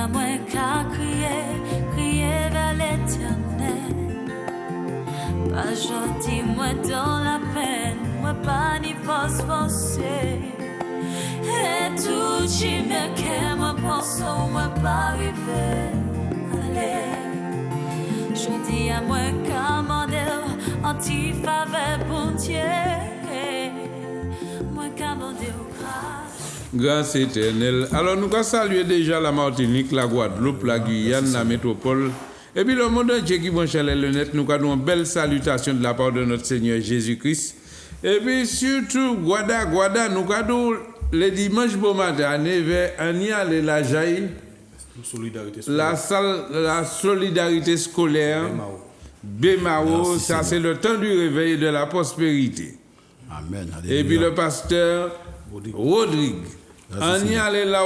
à moi qu'à crier vers l'éternel. Pas gentil, moi dans la peine, moi pas ni forcer. Et tout qui me qu'est, moi pense, moi pas arriver. Allez, je dis à moi commander, anti-faveur pour Dieu. Moi commander au grâce. Grâce éternelle. Alors nous allons saluer déjà la Martinique, la Guadeloupe, la Guyane, la métropole. Et puis le monde entier qui branche le net, nous avons une belle salutation de la part de notre Seigneur Jésus-Christ. Et puis surtout, Guada, nous avons le dimanche bon matin, à 9h, on y a la jaille, la solidarité scolaire, Bémao, ça c'est le temps du réveil et de la prospérité. Amen. Et puis le pasteur Rodrigue. On y allait là,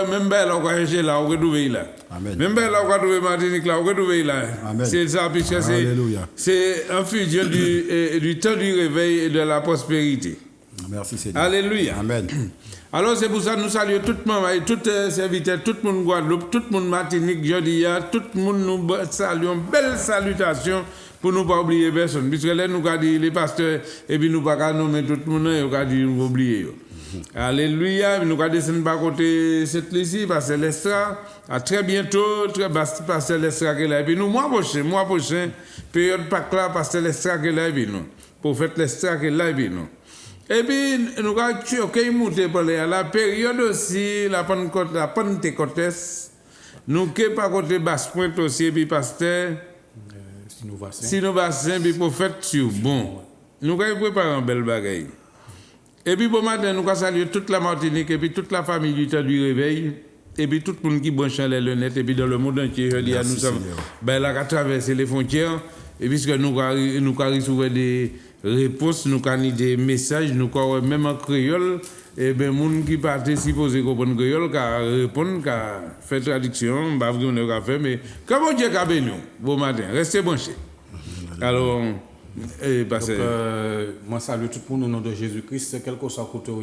même là, on va chercher là, on va trouver là. Même là, on va trouver Martinique là, on va trouver là. C'est ça, puisque c'est un fusion du temps du réveil et de la prospérité. Merci Seigneur. Alléluia. Amen. Alors c'est pour ça que nous saluons tout le monde, tout serviteur, tout le monde Guadeloupe, tout le monde Martinique, jeudi, tout le monde nous saluons, belle salutation pour ne pas oublier personne. Puisque là, nous avons dit les pasteurs, et puis nous ne pouvons pas nommer tout le monde, nous avons dit nous oublier. Alléluia, nous allons descendre par côté cette ici, Pasteur Lestra. À très bientôt, Pasteur Lestra qui est là. Et puis nous, mois prochain, période Pâques là, Pasteur Lestra qui est là, et puis nous. Prophète Lestra qui est là, et puis nous. Et puis nous allons monter pour la période aussi, la Pentecôte, nous sommes par côté Basse-Pointe aussi, et puis Pasteur Sinovassin, puis Prophète sur bon. Nous allons préparer un bel bagage. Et puis, bon matin, nous allons saluer toute la Martinique et puis toute la famille du temps du réveil. Et puis, tout le monde qui branche les lunettes. Et puis, dans le monde entier, je dis à nous sommes là à traverser les frontières. Et puisque nous avons recevoir des réponses, nous avons des messages, nous avons même en créole. Et bien, les gens qui partent supposés comprendre créole, qui répondent, qui font traduction, bah, on a fait. Mais comment Dieu a béni nous? Bon matin, restez branchés. Alors. Moi, salue tout le monde au nom de Jésus-Christ, quel que soit côté où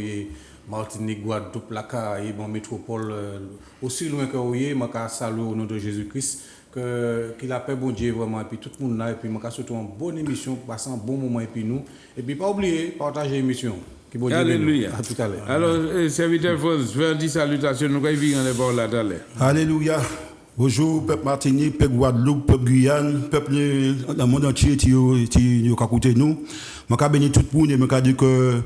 Martinique, Guadeloupe, la Caraïbe, en métropole, aussi loin que où moi, salue au nom de Jésus-Christ, qu'il a paix bon Dieu vraiment, et puis tout le monde là, et puis moi, surtout une bonne émission, passer un bon moment, et puis nous, et puis pas oublier, partager l'émission. Alléluia. À tout à l'heure. Alors, serviteur, faire 10 salutations, nous allons vivre dans les là tout à l'heure. Alléluia. Bonjour, peuple Martinique, peuple Guadeloupe, peuple Guyane, peuple dans le monde entier qui est à côté de nous. Je vais bénir tout le monde et je vais dire que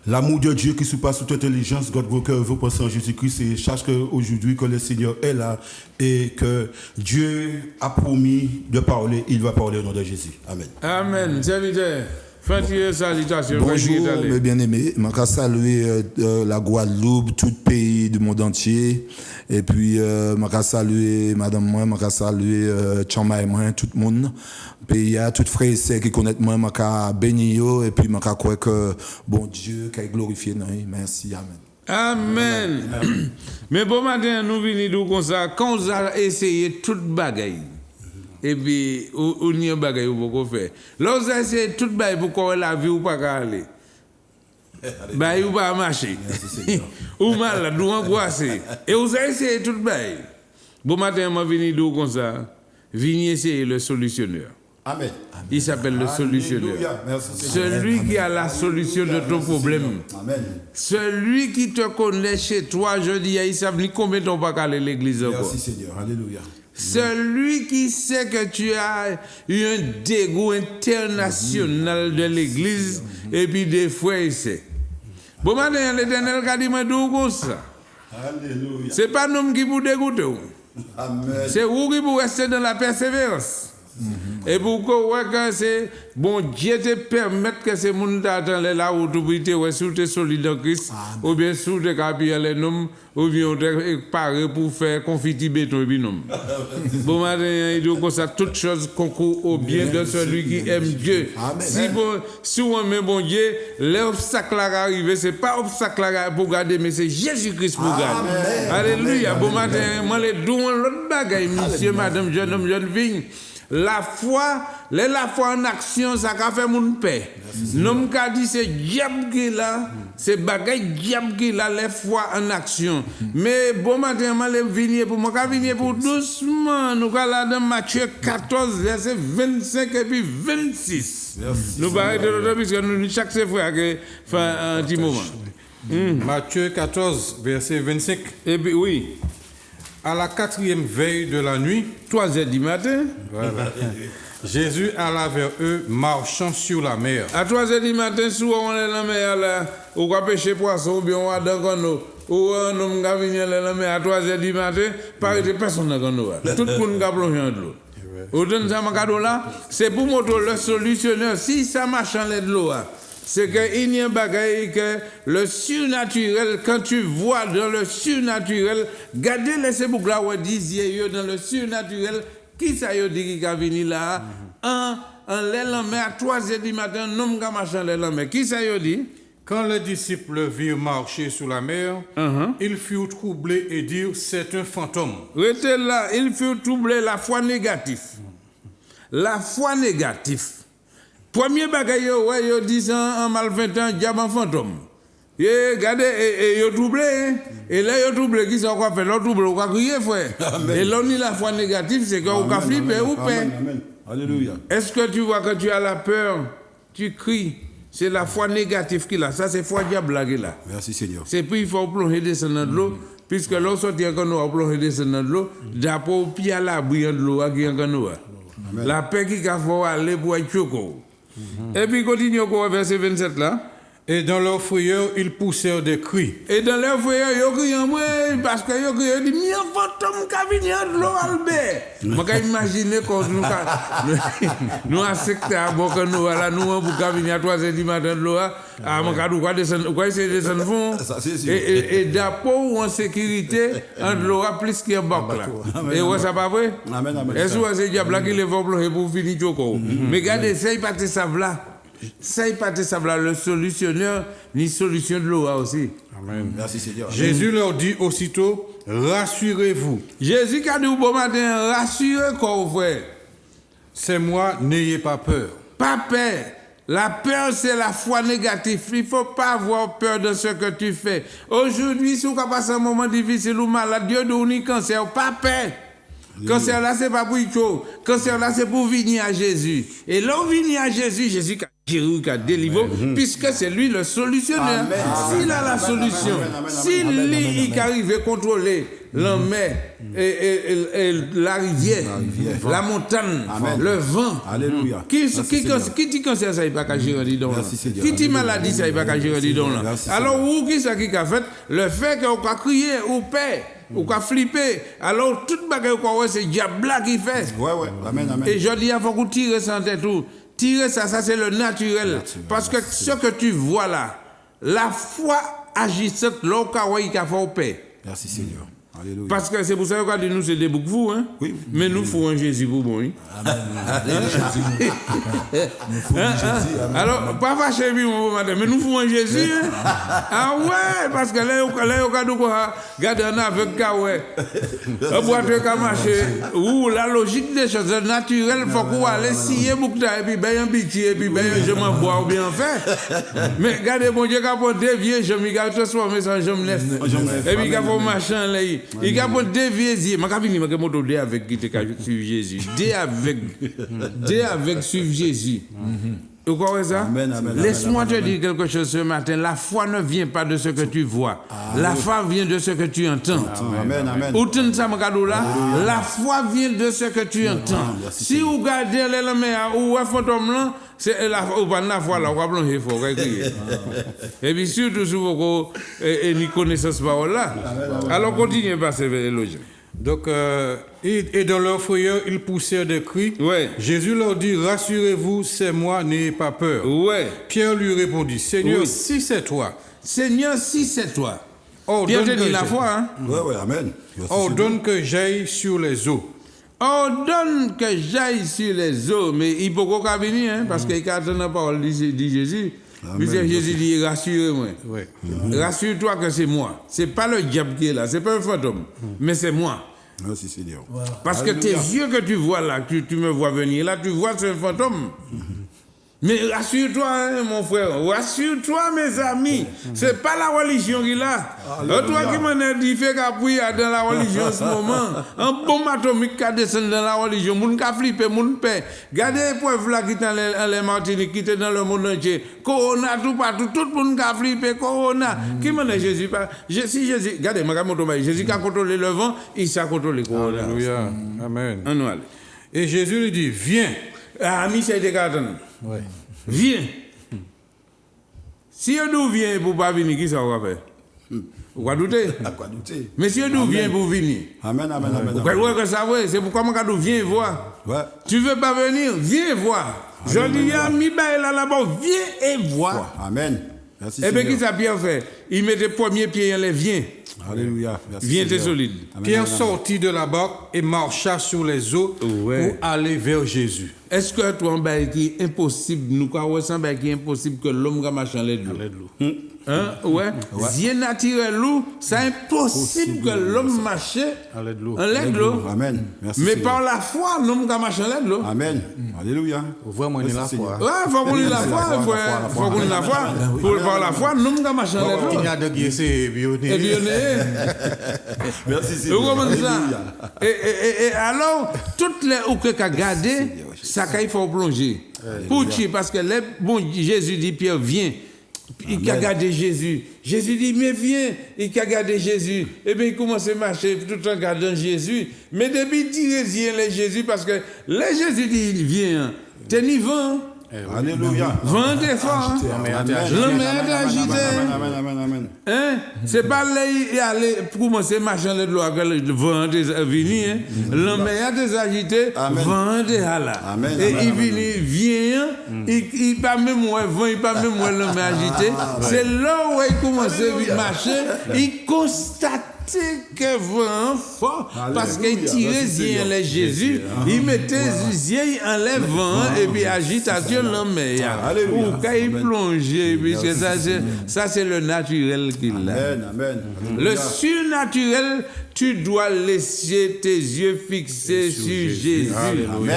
l'amour de Dieu qui surpasse toute intelligence, God vos cœurs, vos pensées en Jésus-Christ, et sache qu'aujourd'hui, que le Seigneur est là et que Dieu a promis de parler, il va parler au nom de Jésus. Amen. Amen. Serviteur. Bonjour mes bien-aimés, je veux saluer la Guadeloupe, tout le pays du monde entier. Et puis, je veux saluer madame moi, je veux saluer Tchamaï moi, tout le monde. Pays, tout frères et sœurs qui connaissent moi, je veux bénir et puis je veux croire que bon Dieu qui est glorifié. Merci, amen. Amen. Mais bon matin, nous venons comme ça, quand on a essayé toute bagaille. Et puis, on y a un bagage pour faire. Là, vous essayez tout bagage pour qu'on la vie ou pas aller. Bah, ou pas marcher. Ou mal, nous angoisser. Et vous essayez tout bagage. Bon matin, je viens d'où comme ça. Venez essayer le solutionneur. Amen. Il s'appelle le solutionneur. Celui qui a la solution de ton problème. Amen. Celui qui te connaît chez toi, je dis, il savent ni combien de temps pas aller à l'église encore. Merci Seigneur. Alléluia. Celui qui sait que tu as eu un dégoût international de l'église et puis des frères ici. Bon matin, l'Éternel a dit, mais d'où comme ça? Alléluia. C'est pas nous qui vous dégoûter. Amen. C'est vous qui vous rester dans la persévérance. Et pourquoi que c'est bon Dieu te permettre que ces gens t'attendent là où tu es sur tes solides en Christ, ou bien sur tes capiers les noms, ou bien te paré pour faire confiti béton et puis non. Bon matin, il dit comme ça, toutes choses concourent au bien de celui qui aime Dieu. Si on aime bon Dieu, l'obstacle à arriver, c'est pas obstacle pour garder, mais c'est Jésus-Christ pour garder. Alléluia. Bon matin, moi les deux l'autre bagaille, monsieur, madame, jeune homme, jeune fille. La foi en action, ça a fait mon paix. Nous avons dit c'est diable qui est là, c'est bagaille diable qui la les foi en action. Mais bon matin, je venir pour moi, venir pour doucement. Nous allons dans Matthieu 14, verset 25 et puis 26. Nous parlons de l'autre, puisque nous, chaque fois, que fait un petit moment. Matthieu 14, verset 25. Et puis, oui. À la 4e veille de la nuit, 3h du matin. Voilà. Jésus alla vers eux, marchant sur la mer. À 3h du matin, souvent on est dans la mer, là, ou va pêcher poisson, ou bien on va dans le ou un homme qui vient dans la mer à 3h du matin, pas de personne dans le tout le monde va plonger dans l'eau. Autant ça, là, c'est pour montrer le solutionneur. Si ça marche en l'air de l'eau, c'est qu'il y a un bagage que le surnaturel, quand tu vois dans le surnaturel, gardez les boucles là où disiez dans le surnaturel, qui ça y dit qui a venu là, en l'air mer à 3h du matin, non qui marche en l'air mer. Qui ça y dit? Quand les disciples virent marcher sur la mer, ils furent troublés et dirent, c'est un fantôme. Restez là, ils furent troublés, la foi négative. La foi négative. Premier bagage, yo dit en malfaitant, diable en fantôme. Et regardez, et yo troublé. Et là, yo troublé, qui ça quoi faire? L'autre troublé, on va crier, frère. Et là, on dit la foi négative, c'est qu'on va flipper ou pas. Alléluia. Est-ce que tu vois, quand tu as la peur, tu cries? C'est la foi négative qu'il a. Ça, c'est foi diable là qu'il a. Merci Seigneur. C'est puis il faut plonger descendre de l'eau, puisque l'eau sortit quand nous plonger descendre de l'eau, d'après au pied à la bouillante de l'eau qui est en nous. La paix qui a fait aller pour être choco. Et puis continue au verset 27 là. Et dans leur frayeur, ils poussèrent des cris. Et dans leur frayeur, ils crient en moi, parce que ils crient, ils disent, mais un fantôme qui vient de l'eau, Albert. Je peux imaginer quand nous avons secté à Boca, nous avons venir à 3h du matin de l'eau, on va essayer de descendre fond. Et d'après en sécurité, entre l'eau, plus qu'il y a Boca là. Et ouais, ça pas vrai? Est-ce que c'est diable qui les va plonger pour finir Joko? Mais regardez, ça, il pas de ça là. Ça n'est pas le solutionneur, ni solution de l'eau aussi. Amen. Merci Seigneur. Jésus leur dit aussitôt, rassurez-vous. Jésus a dit au bon matin, rassurez quoi, frère. C'est moi, n'ayez pas peur. Pas peur. La peur, c'est la foi négative. Il ne faut pas avoir peur de ce que tu fais. Aujourd'hui, si vous passez un moment difficile ou malade, Dieu donne cancer, pas peur. Cancer là, c'est pas pour Icho. Cancer là, c'est pour venir à Jésus. Et là, on vient à Jésus, Jésus qui a délivré, puisque c'est lui le solutionneur. S'il a la solution, s'il arrive à contrôler la mer et la rivière, la montagne, le vent. Alléluia. Qui dit cancer, ça n'est pas qu'à gérer dedans. Qui dit maladie, ça n'est pas qu'à gérer dedans. Alors, où qui ça qui a fait? Le fait qu'on a crié ou paix. Ou qu'a flipper, alors toute bagaille quoi c'est diable qui fait. Ouais, amen, amen. Et je dis il faut qu'on tire ça en tête tout. Tirer ça c'est le naturel. Parce que ce que tu vois là, la foi agissante là il a fait paix. Merci Seigneur. Alléluia. Parce que c'est pour ça qu'on dit nous c'est des boucs vous hein. Oui. Mais nous faut un Jésus pour bon. Amen. Alors pas fâcher mon madame, mais nous faut un Jésus. Ah ouais, parce que là on a quoi garder un avec ka ouais. On boit ka marcher ou la logique des choses naturelles faut qu'on aller scier boucta et puis ben un petit et puis ben je m'en bois ou bien fait. Mais regardez mon Dieu qu'a pour dévier je m'y garde transformer ça je me neuf. Et puis qu'a pour machin là il y a pour dévier, ma cabine, ma moto dé avec qui te suivre Jésus, dé avec suivre Jésus. Vous croyez ça? Laisse-moi te dire quelque chose ce matin. La foi ne vient pas de ce que tu vois. La foi vient de ce que tu entends. Amen, amen. La foi vient de ce que tu entends. Si vous regardez les mer ou un fantôme là, c'est la foi là, on va plonger fort. Et puis surtout si vous avez une connaissance parole là. Alors continuez par ces éloges. Donc, et dans leur frayeur, ils poussèrent des cris. Ouais. Jésus leur dit, rassurez-vous, c'est moi, n'ayez pas peur. Ouais. Pierre lui répondit, Seigneur, si c'est toi. Seigneur, si c'est toi. Pierre te dit la foi, hein? Ouais, amen. Ordonne que j'aille sur les eaux. Ordonne que j'aille sur les eaux. Mais il peut pas venir, hein, parce qu'il a entendu la parole de Jésus. Puisque Jésus dit, rassure-moi. Ouais. Rassure-toi que c'est moi. C'est pas le diable qui est là, c'est pas un fantôme, mais c'est moi. Merci Seigneur. Parce que tes yeux que tu vois là, tu me vois venir là, tu vois c'est un fantôme. Mais rassure-toi, hein, mon frère, rassure-toi, mes amis, c'est pas la religion qui l'a. Toi qui m'en as dit, fait qu'après, dans la religion en ce moment, un bombe atomique qui descend dans la religion, moun ka flippé, moun paix. Regardez les preuves là qui sont dans les Martiniques, qui sont dans le monde entier. Corona, tout partout, tout le monde a flippé, Corona. Qui m'en a Jésus pas? Si Jésus, regardez, Jésus qui a contrôlé le vent, il s'est contrôlé Corona. Alléluia. Amen. On allez. Et Jésus lui dit, viens. Ah, Michel de Carton. Ouais. Viens. Si on vient pour pas venir, qui ça va faire? Vous va douter? Quoi douter? Mais si on vient pour venir. Amen, amen, amen. Vous croyez que ça va? C'est pourquoi on viens voir. Ouais. Tu veux pas venir? Viens voir. Je dis à Mibaël là-bas, viens et vois. Amen. Merci. Et bien, qui ça Pierre fait? Il met le premier pied en l'air, viens. Alléluia. Merci, Viens, t'es Seigneur. solide. Amen, Pierre amen. sortit de la barque et marcha sur les eaux Ouais. pour aller vers Jésus. Est-ce que toi, un bail qui est impossible, nous croyons un bail qui est impossible que l'homme va marcher en l'air de l'eau? Hein? Ouais. Dieu naturel, c'est impossible que l'homme marche En l'air de l'eau. en l'air de l'eau. Amen. Merci. Mais Seigneur. par la foi, l'homme va marcher en l'air de l'eau. Amen. Alléluia. Vraiment, il est la Merci, foi. Ouais, faut qu'on ait la foi, faut qu'on ait la foi. Pour par la foi, l'homme va marcher en l'air de Il l'eau. y a de guisser et Et bionner. bien, Merci, vous Seigneur. comprenez ça? Alléluia. Et alors, toutes les ou que qu'a gardé, ça qu'il faut plonger. Pour tuer, parce que les, bon, Jésus dit, Pierre, viens. Il a gardé Jésus. Jésus dit, mais viens. Il a gardé Jésus. Et bien, il commence à marcher tout en gardant Jésus. Mais depuis, il tire les Jésus, parce que les Jésus dit, viens. T'es ni vent. Alléluia. Vent des forts. L'homme est agité. Amen, amen, amen. Hein? C'est pas là, il aller pour commencer à marcher de l'eau, le vent est venu. Hein? L'homme est agité, vent est là. Amen, Et amen, il vient, il pas même moins vent, il pas même moins l'homme agité. C'est là où il commence à marcher, il constate que vent fort, parce qu'il tirait yeux les Jésus, il mettait yeux en les vent, et puis agitation l'homme. Ou quand il plongeait, puisque ça c'est le naturel qu'il a. Amen, amen. Le surnaturel, tu dois laisser tes yeux fixés sur Jésus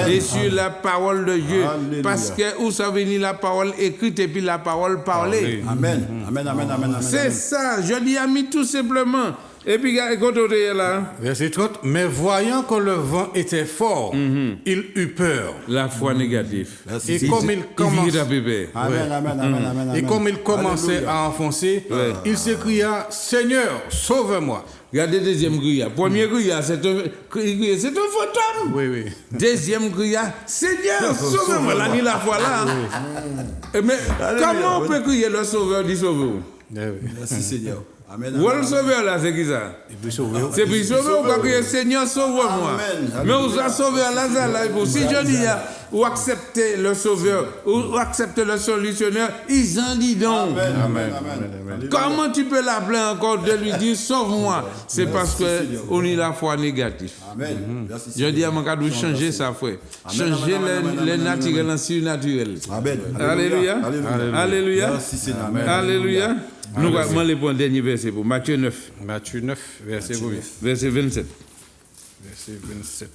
et sur la parole de Dieu. Alléluia. Parce que où ça venir la parole écrite et puis la parole parlée. Amen, amen, amen, amen. C'est ça, je dis ami tout simplement. Et puis, quand on est là, Verset 30. Mais voyant que le vent était fort, il eut peur. la foi négative. Et comme il commence- Amen, amen, amen, amen. Et comme il commençait Alléluia. à enfoncer, il s'écria, Seigneur, sauve-moi. Regardez deuxième grillage. Premier grillage, c'est un fantôme. Oui, oui. Deuxième grillage, Seigneur, sauve-moi. Là, il la foi là. Mais comment on peut crier le sauveur dit sauve-vous? Merci, Seigneur. Amen. Ou le sauveur là, c'est qui ça? C'est pour sauver ou pas crier Seigneur, sauve-moi. Amen. Mais vous avez sauveur là, ça là. Si je dis, ou accepter le sauveur, ou accepter le solutionnaire, ils en disent donc. Amen, amen. Comment tu peux l'appeler encore de lui dire sauve-moi? C'est parce qu'on est la foi négative. Amen. Merci, Je dis à mon cadeau, changer ça, frère. Changer le naturel en surnaturel. Amen. Alléluia. Alléluia. Merci, Seigneur. Alléluia. Nous allons aller pour un dernier verset pour Matthieu 9, Matthieu 9, verset 8. verset 27. Verset 27.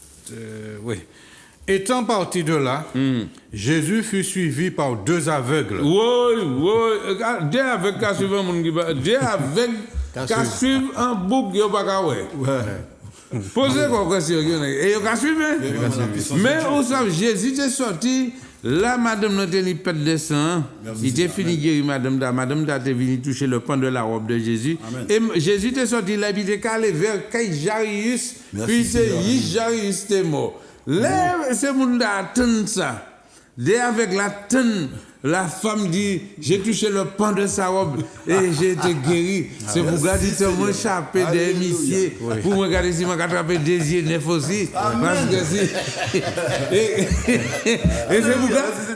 Oui. Étant parti de là, Jésus fut suivi par deux aveugles. Oui. Dieu avec qu'à suivre un monde qui va. Dieu avec qu'à suivre un bouc qui va pas ouais. Posez quoi question et il a suivi. Mais vous savez, Jésus est sorti. Là, madame n'a tenu pas de sang. Il était fini guéri, madame da était venue toucher le pan de la robe de Jésus. Amen. Et Jésus est sorti là, il était allé vers Jairus, puis Jairus était mort. Là, c'est mon da attend ça. Dès avec la tonne, la femme dit, j'ai touché le pan de sa robe et j'ai été guéri. C'est pour garder mon chapeau des missiers, pour me garder si je attrapé des yeux neufs aussi. Parce que si. Et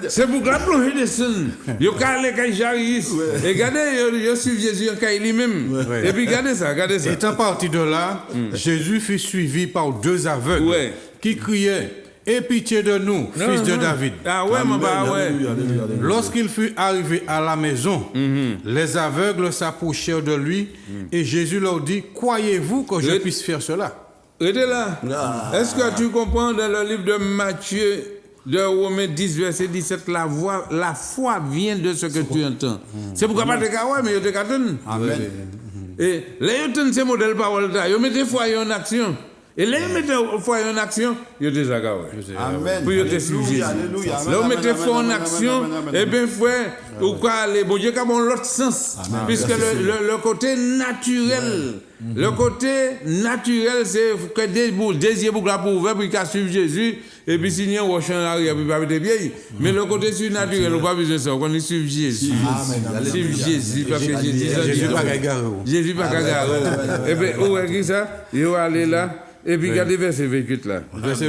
c'est pour garder plonger des sons. Il y a les Jairus. Et regardez, je suis Jésus en lui-même. Et puis regardez ça. Étant parti de là, Jésus fut suivi par deux aveugles qui criaient, aie pitié de nous, fils de David. Ah ouais, mon bah ouais. Lorsqu'il fut arrivé à la maison, les aveugles s'approchèrent de lui et Jésus leur dit, croyez-vous que je puisse faire cela? Restez là. Est-ce que tu comprends dans le livre de Matthieu, de Romains 10, verset 17, la foi vient de ce que tu entends. C'est pourquoi pas de ouais, mais tu t'attends. Amen. Et là, tu ces modèles parole là, vous mettez foi en action. Et là, vous mettez foi en action, vous déjà Amen. pour vous suivre Jésus. Là, vous mettez foi en action, et bien, frère, ou quoi, aller, bon Dieu, qui a l'autre sens. Puisque le côté naturel, le côté naturel, c'est que désir pour la pauvre, pour qu'il suive Jésus, et puis signer un roche en arrière, puis pas être vieille. Mais le côté surnaturel, on n'a pas besoin de ça, on suit Jésus. Suive Jésus, parce que Jésus pas gagaré. Jésus pas gagaré. Et bien, où est-ce ça? Il va aller là. Et puis, regardez verset 28 là.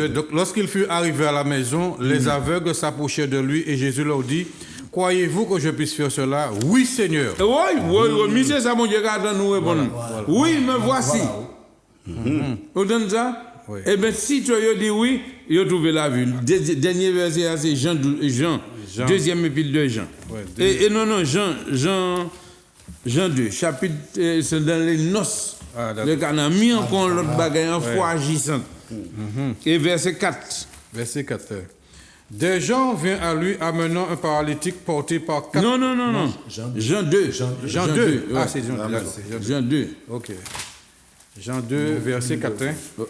Donc, lorsqu'il fut arrivé à la maison, les aveugles s'approchaient de lui et Jésus leur dit, croyez-vous que je puisse faire cela? Oui, Seigneur. Oui, monsieur, ça, mon Dieu, garde nous répondre. Oui, me voici. Vous donnez ça? Oui. Eh bien, si tu as dit oui, il a trouvé la vue. Dernier verset, c'est Jean, deuxième épître de Jean. Ouais, et non, Jean 2, chapitre, c'est dans les noces. Le gars a mis encore l'autre bagaille en foi agissante. Et verset 4. Verset 4. Des gens viennent à lui amenant un paralytique porté par 4. Non. Jean 2. Jean 2. Ah, Ouais. c'est Jean 2. Jean 2. Ok. Jean 2, verset 4.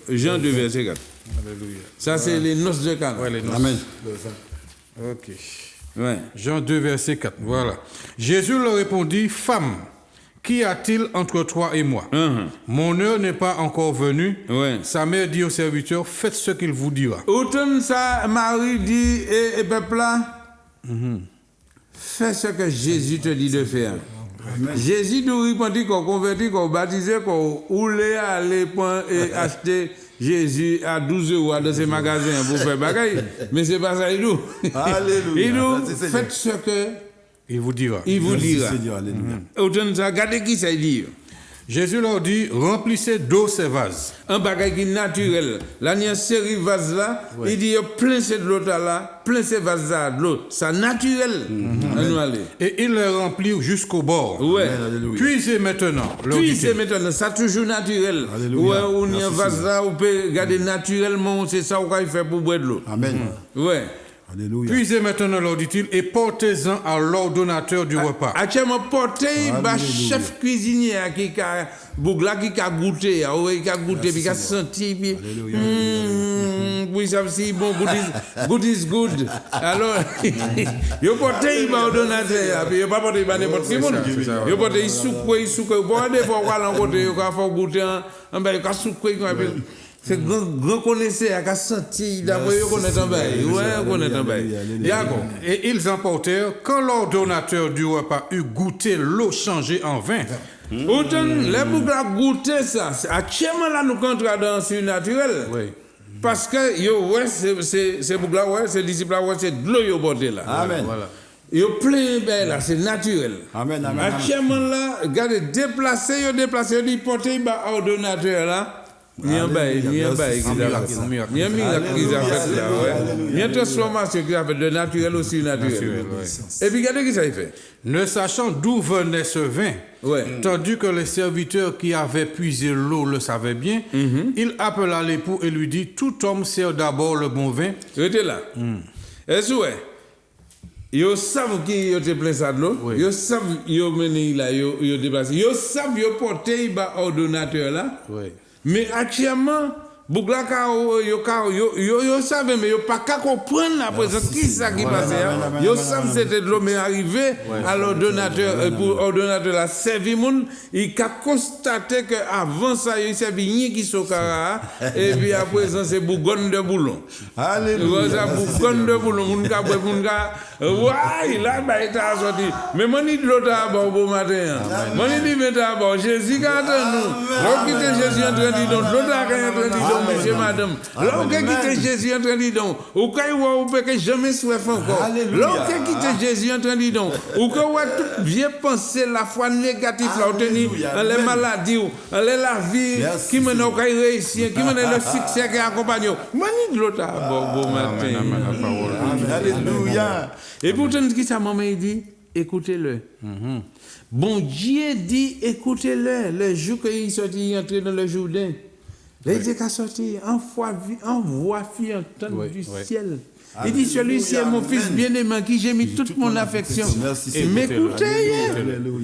Jean 2, verset 4. Alléluia. Ça, c'est les noces de Cana. Ouais, les noces. Amen. Ok. Ouais. Jean 2, verset 4. Voilà. Jésus leur répondit, femme, qu'y a-t-il entre toi et moi? Mon heure n'est pas encore venue. Ouais. Sa mère dit au serviteur, faites ce qu'il vous dira. Autant ça, Marie dit, et peuple là, fais ce que Jésus te dit de faire. Jésus nous répondit qu'on convertit, qu'on baptisait, qu'on voulait aller et acheter Jésus à 12 € dans ces magasins pour faire bagaille. Mais c'est pas ça, il nous. Alléluia. Il nous fait ce que Il vous dira. il vous dira. Seigneur, alléluia. Autant ça, regardez qui ça dit. Jésus leur dit, remplissez d'eau ces vases. Un bagage qui est naturel. Là, il y a une série de vases là. Il dit, plein cette l'eau là, plein ces vases là de l'eau. C'est naturel. Nous aller. Et il les remplit jusqu'au bord. Ouais. Puisez maintenant. leur Puis dit-il. c'est maintenant, ça toujours naturel. Alléluia. Ouais, on y a un vase là, on peut regarder naturellement, c'est ça qu'on fait pour boire de l'eau. Amen. Ouais. Alléluia. Puisez maintenant, leur dit-il, et portez-en à l'ordonnateur du repas. Actuellement, porter, bah, chef cuisinier qui a bougla qui a goûté, qui a goûté, puis qui a senti, puis oui, ça c'est bon, good is good. Alors, il porter, il va ordonnateur, puis il pas porter, il va n'importe qui monde. Il porter, il souque, bon, des fois, on va l'encontrer, il va faire goûter, il va souquer, c'est grand connaisseur qui a senti, d'abord, il connaît un bail. Ouais, il connaît un bail. D'accord. Et ils emportèrent, quand l'ordonnateur du repas eut goûté l'eau changée en vin. Autant, les boucles goûter ça, actuellement là, nous contrats dans le surnaturel. Oui. Parce que, ouais, c'est boucles là, ouais, c'est disciples là, ouais, c'est de l'eau, yo, porté là. Amen. Voilà. Yo plein, ben là, c'est naturel. Amen. Amen. Actuellement là, regardez, déplacer, il porte, il va ordonnateur là. Il y a un bail qui a fait. Il y a un miracle qui a fait là, ouais. Il y a une transformation qui a fait de naturel au surnaturel. Et puis, regardez qui ça fait. Ne sachant d'où venait ce vin, tandis que les serviteurs qui avaient puisé l'eau le savaient bien, il appela l'époux et lui dit, tout homme sert d'abord le bon vin. Restez là. Est-ce que ils savent qui ont plein ça de l'eau, ils savent qu'ils ont mené là, ils ont déplacé, ils savent qu'ils ont porté le ordonnateur là. Oui. Mais actuellement, Bouglaka, yo savent, mais yo pas qu'à comprendre la présence qui ça qui passe. Yo savent c'était de l'eau, mais arrivé à l'ordonnateur, pour l'ordonnateur la servi moun, il a constaté que avant ça, il servi rien qui sokara, et puis à présent c'est bougonne de boulon. Alléluia. C'est bougonne de boulon, moun ka, ouais, là, bah, il t'a sorti. Mais mon dit de l'autre d'abord, bon matin. Mon dit d'abord, Jésus garde nous. L'autre qui était Jésus en train de dire, l'autre qui est en train de dire, monsieur, madame. L'homme qui quitte Jésus en train de dire, ou quand vous pouvez jamais souhaiter encore. L'homme qui quitte Jésus en train de dire, ou quand vous tout bien penser la foi négative, là, obtenir les maladies, la vie, qui mène au réussir, qui mène le succès qui accompagne. Moi, ni de l'autre, bon matin. Alléluia. Et pourtant, ce que ça m'a dit, écoutez-le. Bon Dieu dit, écoutez-le. Le jour qu'il sortit, il entrait dans le Jourdain. Là, il dit qu'il sorti en voix fiante du ciel. Il dit, celui-ci est mon fils bien-aimé qui j'ai mis toute mon affection. Et m'écoutez,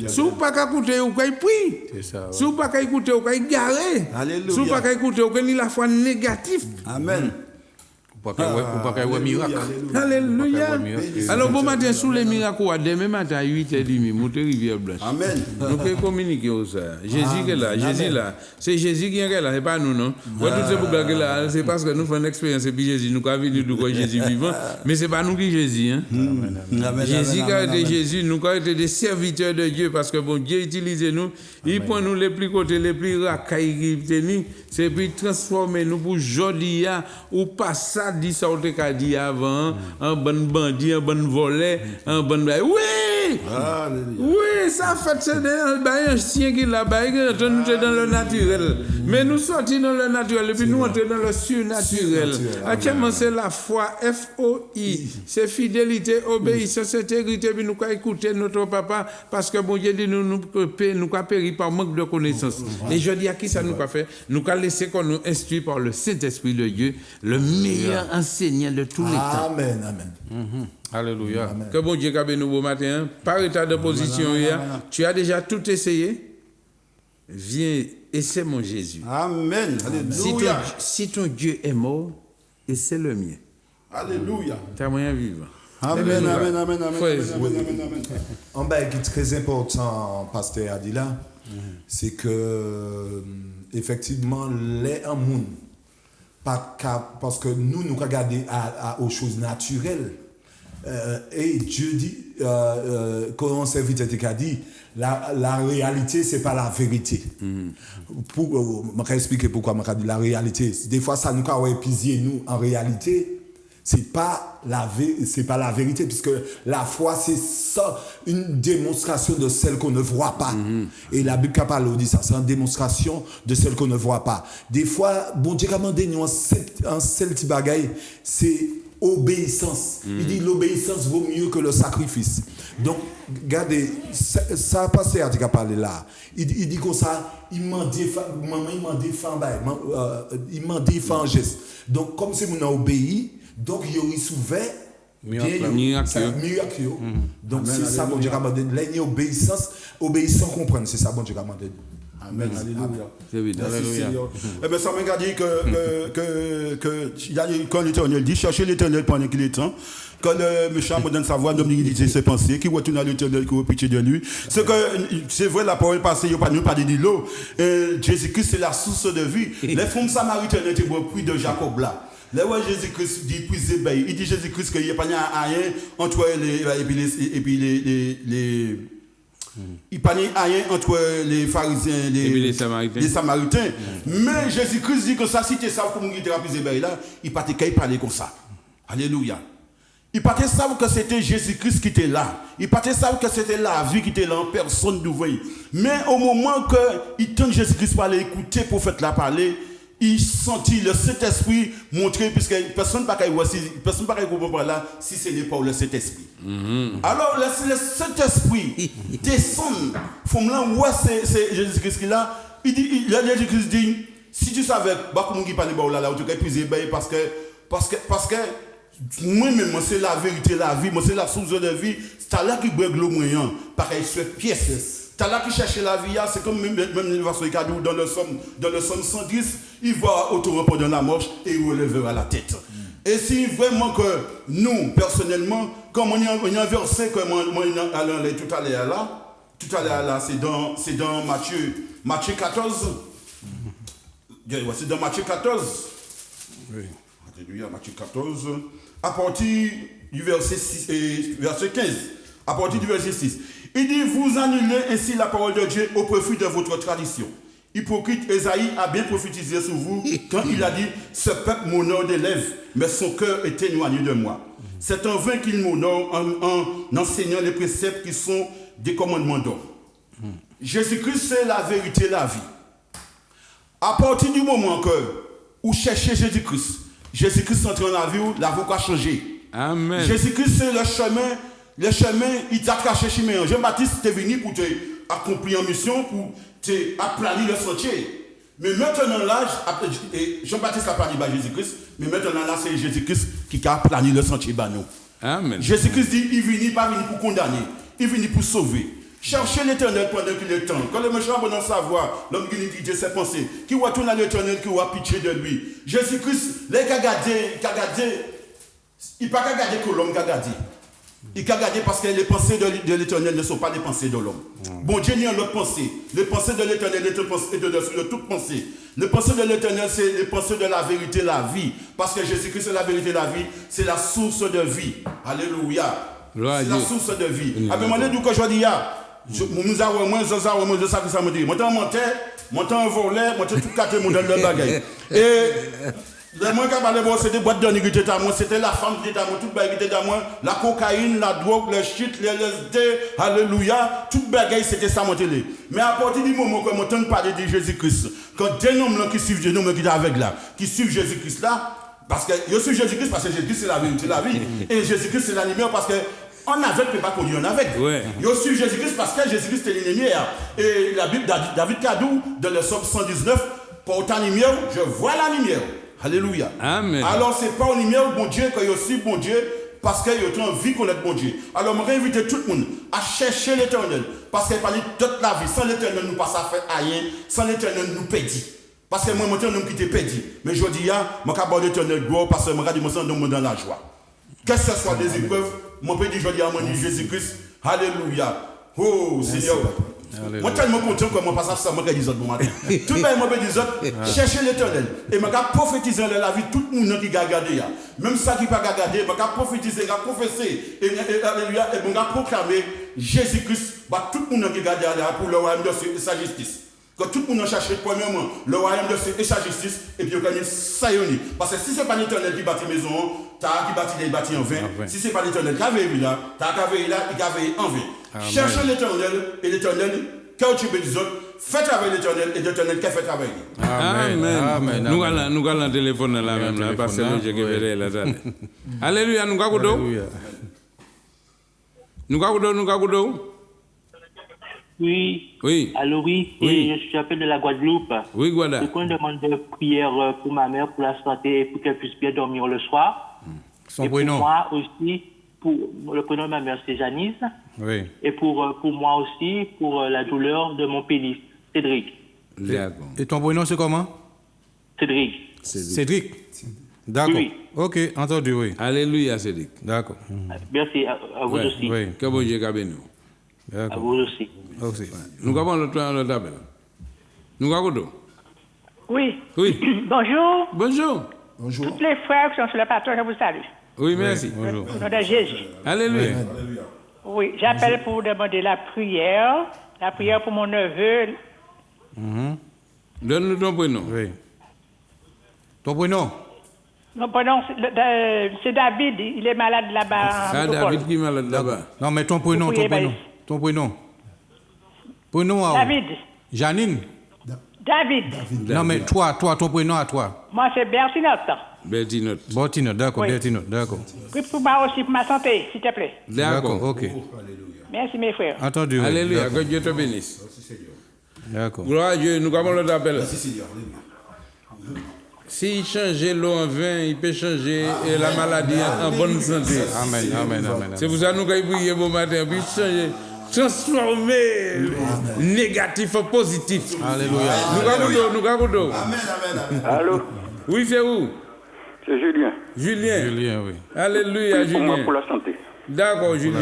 si vous pas écouter, vous pouvez prier. Si vous pas écouter, vous pouvez garer. Si vous pas écouter, vous pouvez la foi négative. Amen. Ou pas qu'il y ait un miracle. Alléluia. Alors, bon matin, sous les miracles, demain matin à 8h30, montez Rivière Blanche. Amen. Nous pouvons communiquer au ça. Jésus qui est là, Jésus là. C'est Jésus qui est là, c'est pas nous, non. Ouais, tout ce boucla qui est là, c'est parce que nous faisons une expérience et puis Jésus, nous avons vu du Jésus vivant, mais c'est pas nous qui Jésus. Hein. Jésus qui a été Jésus, nous avons été des serviteurs de Dieu parce que bon Dieu utilise nous, il prend nous les plus côtés, les plus racailles qui nous, c'est puis transformer nous pour aujourd'hui ou pas ça. Dit ça, on t'a dit avant, un bon bandit, un bon volet, un bon. Oui! Oui, ça fait c'est un chien qui l'a baillé, nous sommes dans le naturel. Mais nous sortons dans le naturel et puis nous entrons dans le surnaturel. Actuellement, c'est la foi, F-O-I. C'est fidélité, obéissance, intégrité. Puis nous avons écouté notre papa parce que bon Dieu dit nous avons péri par manque de connaissance. Et je dis à qui ça nous a fait? Nous avons laissé qu'on nous instruit par le Saint-Esprit de Dieu, le meilleur enseignant de tous les temps. Amen, amen. Alléluia. Que bon Dieu cabe nous beau matin. Par état de position, tu as déjà tout essayé. Viens, essaie mon Jésus. Amen. Alléluia. Si ton Dieu est mort, essaie le mien. Alléluia. Tu as moyen de vivre. Amen, amen, amen, amen. Un bail qui est très important, pasteur a dit là, c'est que effectivement, les amours, parce que nous regardons aux choses naturelles. Et Dieu dit, quand un serviteur a dit, la réalité, c'est pas la vérité. Je vais expliquer pourquoi je dis la réalité. Des fois, ça nous a épuisé, nous, en réalité. C'est pas la vérité, puisque la foi, c'est ça, une démonstration de celle qu'on ne voit pas. Et la Bible parle dit ça, c'est une démonstration de celle qu'on ne voit pas. Des fois, bon Dieu a demandé nous un seul petit bagaille, c'est obéissance. Il dit l'obéissance vaut mieux que le sacrifice. Donc, regardez, ça passe à dire parler là. Il dit comme ça, il m'a défend en geste. Donc, comme si on a obéi, donc il y aurait souvent miracle. Donc c'est ça bon Dieu a demandé. Obéissance comprendre, c'est ça bon Dieu a demandé. Amen. Alléluia. Eh bien, ça m'a dit que quand l'Éternel dit, cherchez l'Éternel pendant qu'il est temps. Quand le méchant me donne sa voix, Dominique dit ses pensées, qui retourne à l'Éternel, qui a pitié de lui. C'est vrai, la parole passée, il n'y a pas de l'eau. Jésus-Christ, c'est la source de vie. Les femmes samaritaines étaient pris de Jacob là. Là où Jésus-Christ dit, il dit Jésus-Christ qu'il n'y a pas rien entre il n'y a pas rien entre les pharisiens et les samaritains. Mais Jésus-Christ dit que ça, si tu sais comment il était rappelé là, il ne peut pas parler comme ça. Alléluia. Il ne peut pas savoir que c'était Jésus-Christ qui était là. Il ne peut pas savoir que c'était la vie qui était là en personne d'ouvrir. Mais au moment qu'il tente Jésus-Christ parler, écouter le prophète là parler, il sentit le Saint-Esprit montrer, puisque personne ne peut comprendre là si ce n'est pas le Saint-Esprit. Alors, le Saint-Esprit descend, c'est Jésus-Christ qui est là. Jésus-Christ dit, si tu savais, comment il parle là, tu peux épuiser, parce que moi-même, c'est la vérité, la vie, moi c'est la source de vie, c'est là qui brûle le moyen, pareil, cette pièce. C'est là qui cherche la vie, c'est comme même dans le Somme 110, il va autour pendant la marche et il relèvera la tête. Et si vraiment que nous, personnellement, comme on y a un verset que moi tout à l'heure là, c'est dans Matthieu 14. C'est dans Matthieu 14. Oui. Alléluia, Matthieu 14. À partir du verset 15. À partir du verset 6. Il dit, vous annulez ainsi la parole de Dieu au profit de votre tradition. Hypocrite, Ésaïe a bien prophétisé sur vous quand il a dit, ce peuple m'honore des lèvres, mais son cœur est éloigné de moi. C'est en vain qu'il m'honore en enseignant les préceptes qui sont des commandements d'homme. Jésus-Christ, c'est la vérité, la vie. À partir du moment que vous cherchez Jésus-Christ, Jésus-Christ entre dans la vie, la voie a changé. Amen. Jésus-Christ, c'est le chemin. Le chemin, il t'a caché Jean-Baptiste est venu pour te accomplir en mission, pour te aplanir le sentier. Mais maintenant là, Jean-Baptiste a parlé de Jésus-Christ, mais maintenant là, c'est Jésus-Christ qui a plané le sentier par nous. Amen. Jésus-Christ dit, il vient pas venir pour condamner, il vient pour sauver. Cherchez l'éternel pendant qu'il est temps. Quand le méchant va dans sa voie, l'homme qui dit de ses pensées, qui retourne à l'éternel, qui aura pitié de lui. Jésus-Christ, il n'a pas gardé que l'homme a gardé. Il a gardé parce que les pensées de l'éternel ne sont pas les pensées de l'homme. Bon Dieu n'y a l'autre pensée. Les pensées de l'éternel est au-dessus de toute pensée. Les pensées de l'éternel, c'est les pensées de la vérité, la vie. Parce que Jésus-Christ, c'est la vérité, la vie. C'est la source de vie. Alléluia. C'est la source de vie. À demander d'où que je dis, nous avons de ça que ça me dit. Moi, un volet, moi, tout quatre mon dans le bagaille. Et le moins qu'à parler, c'était des boîtes de nuit qui étaient à moi, c'était la femme qui était à moi, toute bagaille qui était à moi, la cocaïne, la drogue, le shit, les LSD, alléluia, toute bagaille c'était ça mon télé. Mais à partir du moment que moi entends parler de Jésus-Christ, quand des hommes qui suivent Jésus, qui sont avec là, qui suivent Jésus-Christ là, parce que je suis Jésus-Christ parce que Jésus-Christ c'est la vérité, la vie, et Jésus-Christ c'est la lumière parce que on avait ne peut pas conduire en avec. Je suis Jésus-Christ parce que Jésus-Christ est la lumière. Et la Bible, David Kadou, dans le Psaume 119, pour ta lumière, je vois la lumière. Alléluia. Amen. Alors, ce n'est pas une lumière, bon Dieu, que je suis bon Dieu, parce que je suis envie qu'on est bon Dieu. Alors, je vais inviter tout le monde à chercher l'éternel. Parce qu'il parle toute la vie. Sans l'éternel, nous ne pas faire rien. Sans l'éternel, nous pédit. Parce que moi, je suis qui te pédit. Mais je dis, je vais aborder l'éternel gloire parce que je vais me dans la joie. Que ce soit des épreuves, mon pédit, je dis à mon Jésus-Christ. Alléluia. Oh, Seigneur. Moi, tellement content que moi, passe ça, moi, je dis autres bon matin. Tout le monde, je dis autres, cherchez l'éternel. Et je vais prophétiser la vie de tout le monde qui a regardé. Même ça qui n'a pas regardé, je vais prophétiser, je vais confesser. Et je vais proclamer Jésus-Christ, tout le monde qui a regardé pour le royaume de Dieu et sa justice. Que tout le monde cherche premièrement le royaume de Dieu et sa justice, et puis on gagne ça. Parce que si ce n'est pas l'éternel qui bâtit maison, tu as qui bâtit les bâtis en vain. Si ce n'est pas l'éternel qui a veillé là, tu as veillé là, il a veillé en vain. Cherchez l'éternel, et l'éternel, quand tu veux des autres, fais travailler l'éternel, et l'éternel qui fait travailler. Amen. Nous allons le téléphone là même, là, parce que nous avons là. Alléluia, nous allons. Nous allons. Oui. Oui. Allô, oui. Et je suis appelé de la Guadeloupe. Oui, Guadeloupe. Je demande de prière pour ma mère, pour la santé, pour qu'elle puisse bien dormir le soir. Son et prénom. Pour moi aussi, pour le prénom de ma mère, c'est Janice. Oui. Et pour moi aussi, pour la douleur de mon pénis, Cédric. D'accord. Et ton prénom, c'est comment? Cédric. Cédric. D'accord. Oui. Ok, entendu, oui. Alléluia, Cédric. D'accord. Merci, à vous aussi. Oui. Que bon Dieu garde nous. À vous aussi. Nous avons l'autre appel. Nous avons. Oui. Oui. Bonjour. Bonjour. Bonjour. Tous les frères qui sont sur le plateau, je vous salue. Oui, merci. Bonjour. Au nom de Jésus. Alléluia. Oui, j'appelle pour demander la prière pour mon neveu. Donne-nous ton prénom. Oui. Ton prénom? Mon prénom, c'est David, il est malade là-bas. Ah, David qui est malade là-bas. Non, mais ton prénom, ton prénom. Ton prénom. Prénom à David. Janine? David. Non, mais toi, ton prénom à toi. Moi, c'est Bertinotte. Bertinotte. Bertinotte, d'accord, Oui. Bertinotte, d'accord. Prie pour moi aussi, pour ma santé, s'il te plaît. D'accord. Ok. Merci, mes frères. Entendu. Oui. Alléluia. D'accord. Que Dieu te bénisse. D'accord. Gloire à Dieu. Nous avons l'autre appel. Merci Seigneur. S'il change l'eau en vin, il peut changer la maladie en bonne santé. Amen, amen, amen. C'est pour ça que nous avons prié bon matin. Puis changer, transformer négatif en positif. Alléluia. Nous avons. Amen. Allô, Oui, c'est où? c'est Julien. Julien. Julien, oui. Alléluia, Pour moi, Julien. pour la santé. D'accord, Julien.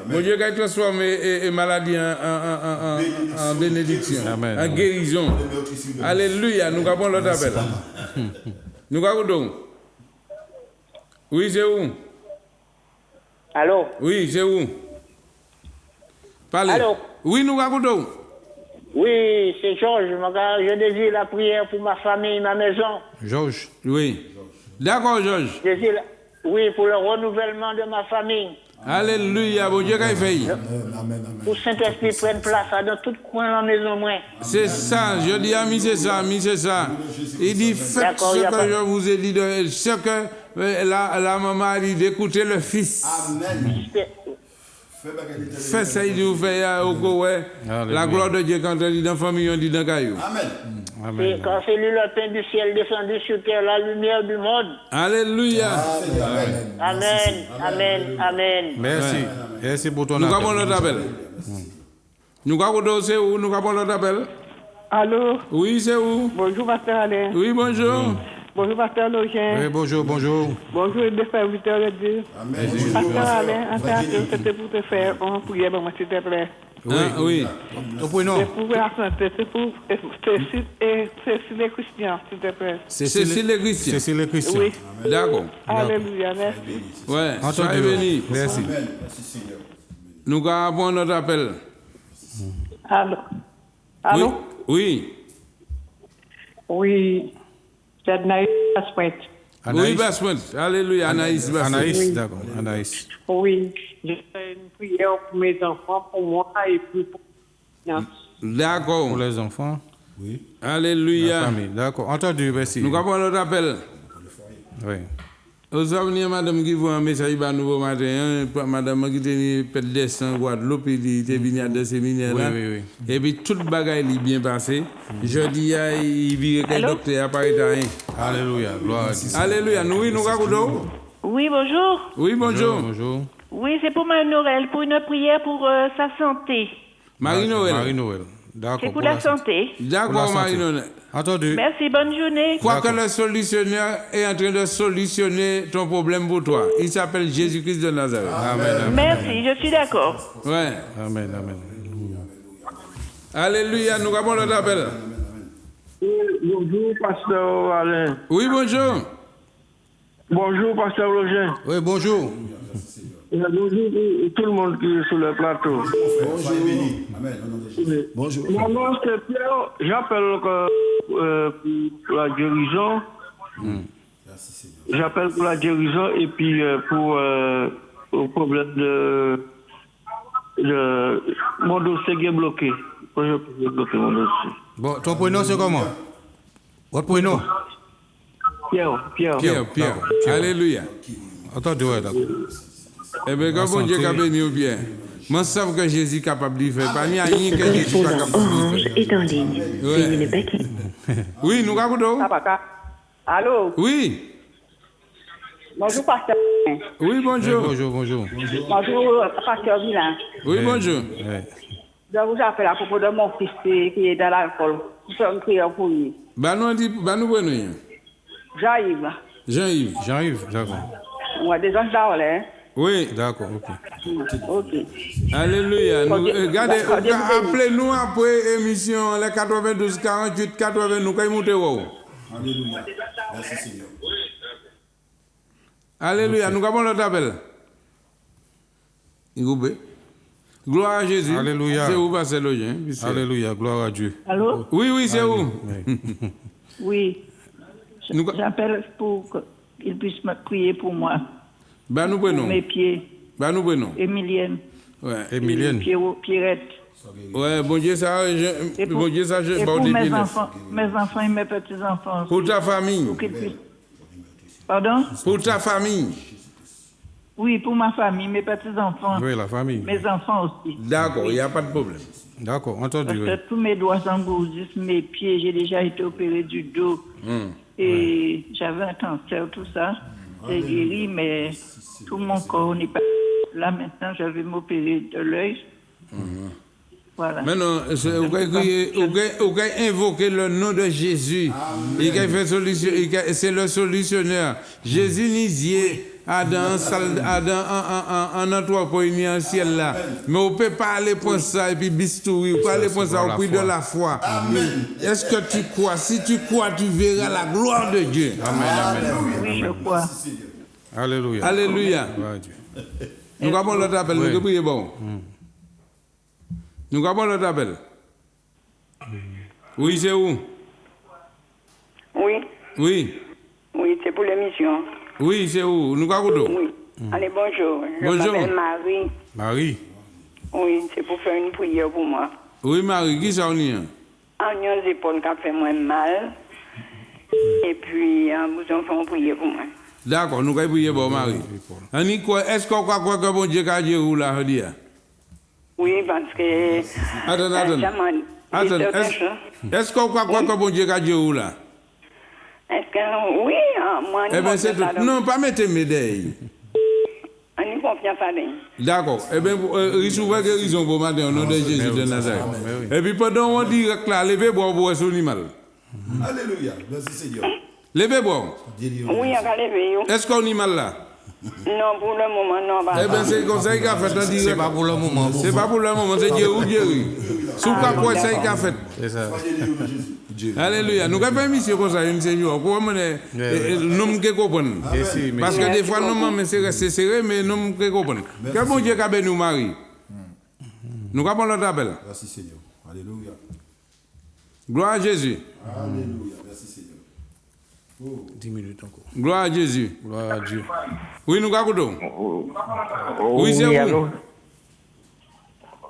Bon Dieu, qu'il transforme et maladie en bénédiction, Amen. en guérison. Alléluia, nous avons l'autre appel. Nous avons. Oui, c'est où? Allô? Oui, c'est où? Parlez. Allô? Oui, nous avons. Oui, c'est Georges. Je désire la prière pour ma famille, ma maison. Georges. Oui. D'accord, Georges. Oui, pour le renouvellement de ma famille. Alléluia, bon Dieu, qu'il fait. Pour Saint-Esprit prenne place dans tout coin de la maison, moi. C'est ça, je dis à mi, c'est ça, mi, c'est ça. Il dit, faites D'accord, ce y a que pas- je vous ai dit, ce que la maman a dit d'écouter le fils. Amen. Faites ça, il dit, vous faites, ouais. La gloire de Dieu, quand on dit dans la famille, on dit dans le caillou. Amen. Et quand c'est lui le pain du ciel descendu sur terre, la lumière du monde. Alléluia. Amen, amen, amen. Merci. Merci pour ton Nous appel. avons notre appel. Nous avons c'est où? Nous avons notre appel. Allô? Oui, c'est où? Bonjour, Pasteur Alain. Oui, bonjour. Bonjour, Pasteur Login. Oui, bonjour. Bonjour, les serviteurs de Dieu. Pasteur Alain, c'était pour te faire une prière pour moi, s'il te plaît. Oui. Ton prénom? C'est pour la santé, c'est pour Cécile les Christians, s'il te plaît. Cécile les Christians. Cécile les Christians. Oui. D'accord. Alléluia, merci. Ouais, Entendu. soyez bénis. Merci. Nous avons notre appel. Allô? Allô? Oui. Oui. C'est Anaïs Baspointe. Oui, Baspoint. Alléluia, Anaïs Baspoint. Anaïs, d'accord. Anaïs. Oui. Je fais une prière pour mes enfants, pour moi et puis pour... D'accord. Pour les enfants. La Alléluia. famille. D'accord. Entendu, merci. Nous avons notre appel. Oui. Vous savez, madame qui voit un message par nouveau matin, madame qui était pète descend Guadeloupe, il était venu à deux séminaires là. Oui. Et puis toute bagaille est bien passé. Jeudi, il vit que le docteur a pas été. Alléluia. Gloire à Dieu. Alléluia. Nous avons. Oui, bonjour. Oui, bonjour. Bonjour. Oui, c'est pour Marie-Noël, pour une prière pour sa santé. Marie-Noël. Marie-Noël. D'accord. C'est pour la santé. D'accord, Marie-Noël. Entendu. Merci, bonne journée. Quoi que le solutionneur est en train de solutionner ton problème pour toi. Il s'appelle Jésus-Christ de Nazareth. Amen. Merci, je suis d'accord. Ouais. Amen. Alléluia. Nous avons notre appel. Bonjour, Pasteur Alain. Oui, bonjour. Bonjour, Pasteur Login. Oui, bonjour. Bonjour tout le monde qui est sur le plateau. Bonjour. Mon nom c'est Pierre. J'appelle pour la guérison. J'appelle pour la guérison et puis pour le problème de mon dossier qui est bloqué. Je peux bloquer mon dossier. Bon, ton prénom c'est comment? Votre prénom? Pierre. Alléluia. Entendu, ouais, d'accord. Eh bien, quand bon Dieu a béni au Pierre, moi, je sais que Jésus est capable de faire. Pas ni rien que Jésus n'est pas capable de faire. est en ligne. Veuillez ne pas quitter. Oui, nous avons. Allô? Oui. Bonjour, Pasteur. Oui, bonjour. Bonjour. Bonjour, Pasteur Villain. Oui, bonjour. Je vous appelle à propos de mon fils qui est dans l'alcool. Je fais une prière pour lui. Nous prenons. Jean-Yves. Jean-Yves, d'accord. Ouais, des gens d'Orléans. Oui. D'accord, ok. Alléluia. Regardez, appelez-nous après émission, les 92 48 80, nous allons monter. Alléluia. Merci Seigneur. Alléluia. Nous avons notre appel. Gloire à Jésus. Alléluia. C'est où, Pasteur Login? Alléluia. Gloire à Dieu. Allô? Oui, c'est où? Oui. J'appelle pour qu'il puisse me prier pour moi. Nous prenons. Pour mes pieds. Nous prenons. Emilienne. Ouais. Emilienne. Pierrette. Ouais, bon Dieu, ça, et pour mes enfants et mes petits-enfants. Pour ta famille. Pour qu'ils puissent. Pardon? Pour ta famille. Oui, pour ma famille, mes petits-enfants. Oui, la famille. Mes enfants aussi. D'accord, il n'y a pas de problème. D'accord, entendu. Parce que tous mes doigts s'engourdissent, mes pieds, j'ai déjà été opéré du dos. Et j'avais un cancer, tout ça. C'est guéri, mais tout mon corps n'est pas... Là, maintenant, je vais m'opérer de l'œil. Voilà. Maintenant, vous pouvez invoquer le nom de Jésus. C'est le solutionnaire. Jésus Nisier, Adam, en entrepôt, il y a un ciel là. Mais on ne peut pas aller pour ça et puis bistouiller. On peut aller pour ça au prix de la foi. Est-ce que tu crois? Si tu crois, tu verras la gloire de Dieu. Amen. Oui, je crois. Alléluia. Alléluia. Nous avons notre appel. Nous prions bon. Nous avons notre appel. Oui, c'est où? Oui, c'est pour l'émission. Oui, c'est où? Nous avons Oui. Allez, bonjour. Je m'appelle Marie. Marie? Oui, c'est pour faire une prière pour moi. Oui, Marie, qui ça on y a? Un épaules qui a fait moins mal. Et puis, vous enfants prier pour moi. D'accord, nous allons prier pour Marie. Est-ce qu'on croit que bon Dieu a dit où là? Oui, parce que... Attends. Attends, certaines est-ce choses. qu'on croit que bon Dieu a Dieu là? Est-ce que oui, moi, Eh bien, c'est tout. Non, pas mettre médaille. On y confiance à lui. D'accord. Eh bien, recevez guérison pour matin au nom de Jésus de Nazareth. Et puis pendant on dit là, levez boire pour son animal. Alléluia. Merci Seigneur. Levez boire. Oui, on va lever. Est-ce qu'on animal là? Non, pour le moment, non. Eh bien, c'est comme ça qu'il a fait en direct. C'est pas pour le moment. C'est pas pour le moment, c'est Dieu ou Dieu. Sous quoi ça qu'il a fait? C'est ça. Alléluia. Nous avons une mission comme ça, une Seigneur. Comment nous qui comprennent? Parce que des fois, nous c'est resté serré, mais nous qui comprennent. Quel bon Dieu qui nous marie? Nous avons l'autre appel. Merci Seigneur. Alléluia. Gloire à Jésus. Alléluia. Merci Seigneur. 10 minutes encore. Gloire à Jésus. Gloire à Dieu. Oui, nous avons. Oui, c'est vous.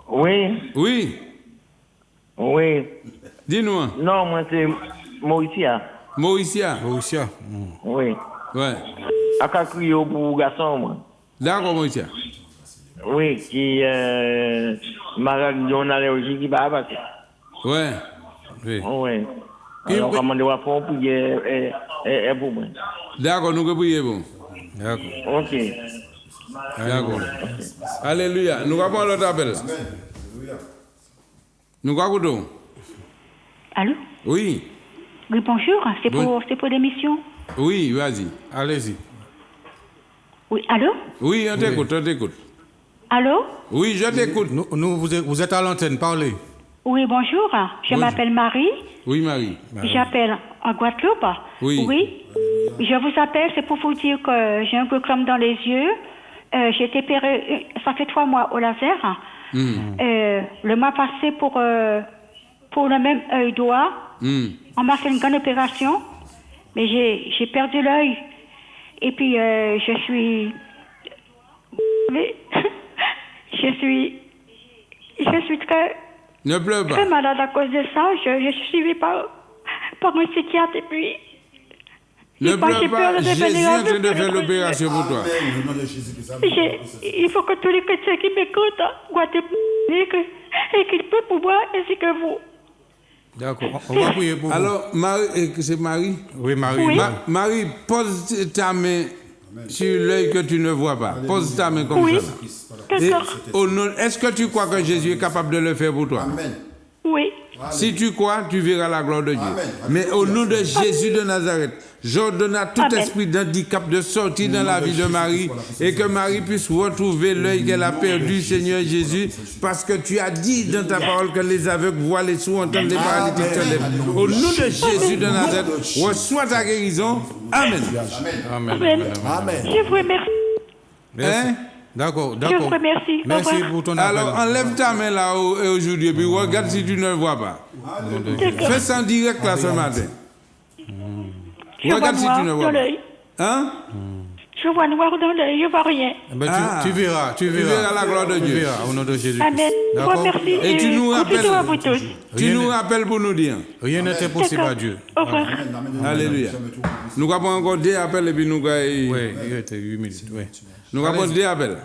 Oui. Oui. Oui. Dis-nous. Non, moi c'est Mauricia. Mauricia. Mauricia. Oui. Ouais. À Kakrio pour garçon, moi. D'accord, Mauricia. Oui, qui on allergie qui va passer. Ouais. Oui. Oui. Alors, comment on va faire pour et pour moi. D'accord, nous prions bon. D'accord. Ok. D'accord. Alléluia. Nous avons l'autre appel. Nous avons. Allô? Oui. Oui, bonjour. C'est pour l'émission? Oui, vas-y. Allez-y. Oui, allô? Oui, on t'écoute, on t'écoute. Allô? Oui, je t'écoute. Vous êtes à l'antenne, parlez. Oui, bonjour. Je m'appelle Marie. Oui, Marie. J'appelle en Guadeloupe. Oui. Oui. Je vous appelle, c'est pour vous dire que j'ai un glaucome dans les yeux. J'ai été opérée, ça fait 3 mois au laser. Le mois passé pour le même œil droit. On m'a fait une grande opération, mais j'ai perdu l'œil. Et puis je suis très, ne pleure pas. Très malade à cause de ça. Je suis suivie par un psychiatre et puis. Ne pleure pas, Jésus est en train de faire l'opération pour toi. Il faut que tous les chrétiens qui m'écoutent et qu'ils peuvent pouvoir ainsi que vous. D'accord, on va prier pour vous. Alors, Marie, c'est Marie? Oui, Marie. Oui. Marie, pose ta main sur l'œil que tu ne vois pas. Pose ta main comme ça. Est-ce que tu crois que Jésus est capable de le faire pour toi? Amen. Oui. Si tu crois, tu verras la gloire de Dieu. Amen. Mais au nom de Jésus de Nazareth, j'ordonne à tout esprit d'handicap de sortir dans la vie de Marie et que Marie puisse retrouver l'œil qu'elle a perdu, Seigneur Jésus, parce que tu as dit dans ta parole que les aveugles voient, les sourds entendent, les paralytiques se lèvent. Au nom de Jésus de Nazareth, reçois ta guérison. Amen. Amen. Je vous remercie. Hein? D'accord. Je vous remercie. Merci pour ton appel. Alors, enlève ta main là aujourd'hui, puis regarde si tu ne le vois pas. Fais ça en direct là ce matin. Regarde si tu ne vois pas. Hein? Je vois noir dans l'œil, je vois rien. Tu verras. Tu verras la gloire de Dieu. Tu verras, au nom de Jésus. Amen. Je vous remercie. Et tu nous rappelles. À vous tous. Tu nous rappelles pour nous dire. Rien n'est impossible à Dieu. Au revoir. Alléluia. Nous avons encore 2 appels et puis nous avons. Oui, il était 8 minutes. Oui. Nous avons 2 appels.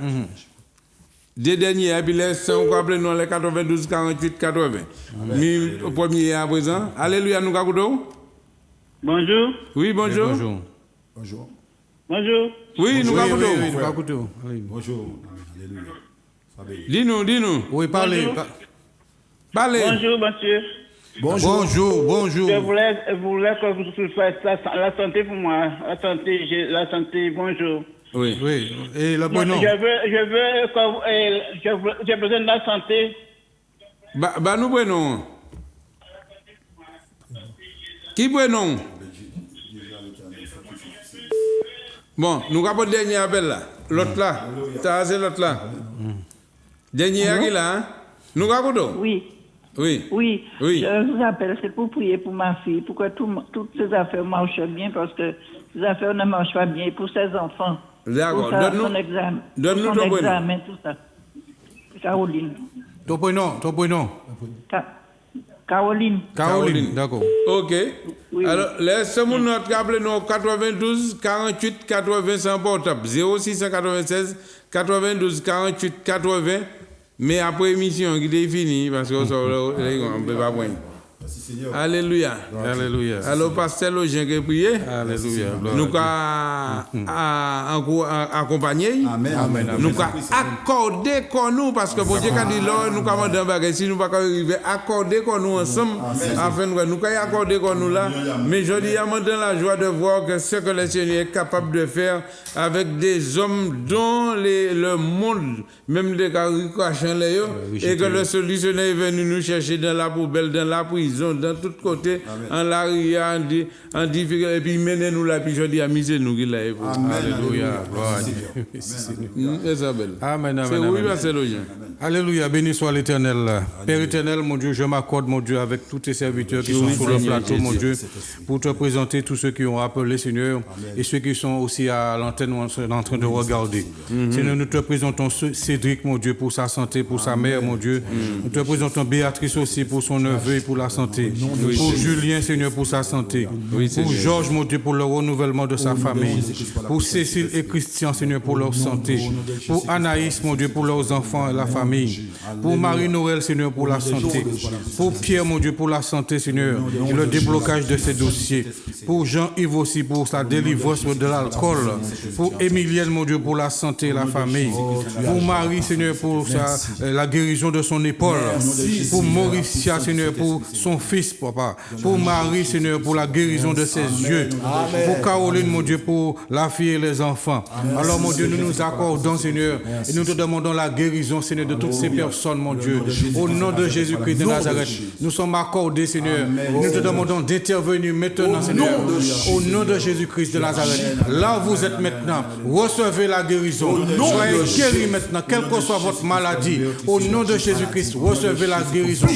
2 derniers, et puis les 100, appelez nous les 92, 48, 80. Au premier à présent. Alléluia, nous avons. Bonjour. Oui, bonjour. Bonjour. Bonjour. Oui, nous avons. Bonjour. Alléluia. Dis-nous. Oui, parlez. Parlez. Bonjour, monsieur. Bonjour. Je voulais que vous fassiez la santé pour moi. La santé, bonjour. Oui. Et le bon nom. J'ai besoin de la santé. Bah nous prenons. Qui prenons? Bon, nous avons le dernier appel là. L'autre là. C'est l'autre là. Dernier qui là. Hein? Nous avons. Oui. Je vous appelle, c'est pour prier pour ma fille, pour que toutes ces affaires marchent bien, parce que ces affaires ne marchent pas bien pour ses enfants. D'accord. Donne-nous ton examen, tout ça. Caroline. Ton prénom. Caroline, d'accord. Ok. Oui. Alors, laissez-moi notre appel 92 48 80 sans portable. 0696 92 48 80. Mais après l'émission qui est finie, parce qu'on ne peut pas prendre. Alléluia. Alléluia. Alors, pasteur, le gens qui prié. Alléluia. Nous avons accompagné. Nous avons accordé comme nous, parce que pour Dieu, quand il a nous avons demandé si nous ne pouvons pas arriver à accorder comme nous ensemble, afin de nous avons accordé comme nous là. Mais je dis, dans la joie de voir que ce que le Seigneur est capable de faire avec des hommes dont le monde, même des caricachants, et que le solutionnaire est venu nous chercher dans la poubelle, dans la prison, dans tous côtés, en l'arrière, en difficulté, et puis mener nous là, puis je dis, amusez nous qu'il a. Alléluia. Gloire à Dieu. Isabelle. Amen. C'est oui, c'est le Alléluia. Béni soit l'Éternel. Père éternel, mon Dieu, je m'accorde, mon Dieu, avec tous tes serviteurs qui sont sur le plateau, mon Dieu, pour te présenter tous ceux qui ont appelé, Seigneur, et ceux qui sont aussi à l'antenne en train de regarder. Seigneur, nous te présentons Cédric, mon Dieu, pour sa santé, pour sa mère, mon Dieu. Nous te présentons Béatrice aussi pour son neveu et pour la santé. Pour Julien, Seigneur, pour sa santé. Pour Georges, mon Dieu, pour le renouvellement de sa famille. Pour Cécile et Christian, Seigneur, pour leur santé. Pour Anaïs, mon Dieu, pour leurs enfants et la famille. Pour Marie-Noël, Seigneur, pour la santé. Pour Pierre, mon Dieu, pour la santé, Seigneur, et le déblocage de ses dossiers. Pour Jean-Yves aussi, pour sa délivrance de l'alcool. Pour Émilienne, mon Dieu, pour la santé et la famille. Pour Marie, Seigneur, pour la guérison de son épaule. Pour Mauricia, Seigneur, pour son fils, papa. Pour Marie, Seigneur, pour la guérison de ses yeux. Pour Caroline, mon Dieu, pour la fille et les enfants. Alors, mon Dieu, nous nous accordons, Seigneur, et nous te demandons la guérison, Seigneur, de toutes ces personnes, mon Dieu. Au nom de Jésus-Christ de Nazareth, nous sommes accordés, Seigneur. Nous te demandons d'intervenir maintenant, Seigneur. Au nom de Jésus-Christ de Nazareth. Là où vous êtes maintenant, recevez la guérison. Soyez guéris maintenant, quelle que soit votre maladie. Au nom de Jésus-Christ, recevez la guérison.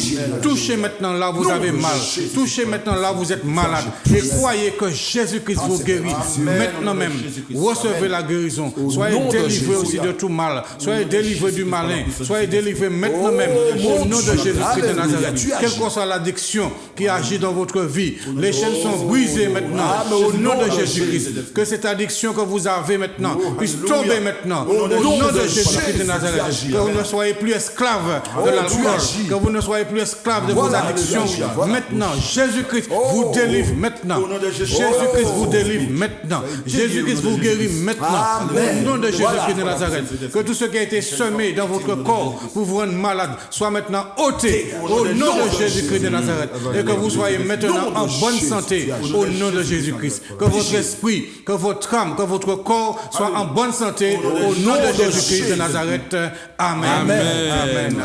Touchez maintenant là où vous avez mal. Touchez maintenant là où vous êtes malade. Et croyez que Jésus-Christ vous guérit maintenant même. Recevez la guérison. Soyez délivrés aussi de tout mal. Soyez délivrés du malin. Soyez délivrés maintenant même. Au nom de Jésus-Christ de Nazareth. Quelle que soit l'addiction qui agit dans votre vie, les chaînes sont brisées maintenant. Au nom de Jésus-Christ. Que cette addiction que vous avez maintenant puisse tomber maintenant. Au nom de Jésus-Christ de Nazareth. Que vous ne soyez plus esclaves de l'alcool. Que vous ne soyez plus esclaves de vos addictions. Maintenant, Jésus-Christ vous délivre maintenant. Jésus-Christ vous délivre maintenant. Jésus-Christ vous guérit maintenant. Au nom de Jésus-Christ de Nazareth. Que tout ce qui a été semé dans votre corps pour vous rendre malade soit maintenant ôté. Au nom de Jésus-Christ de Nazareth. Et que vous soyez maintenant en bonne santé. Au nom de Jésus-Christ. Que votre esprit, que votre âme, que votre corps soient en bonne santé. Au nom de Jésus-Christ de Nazareth. Amen. Amen.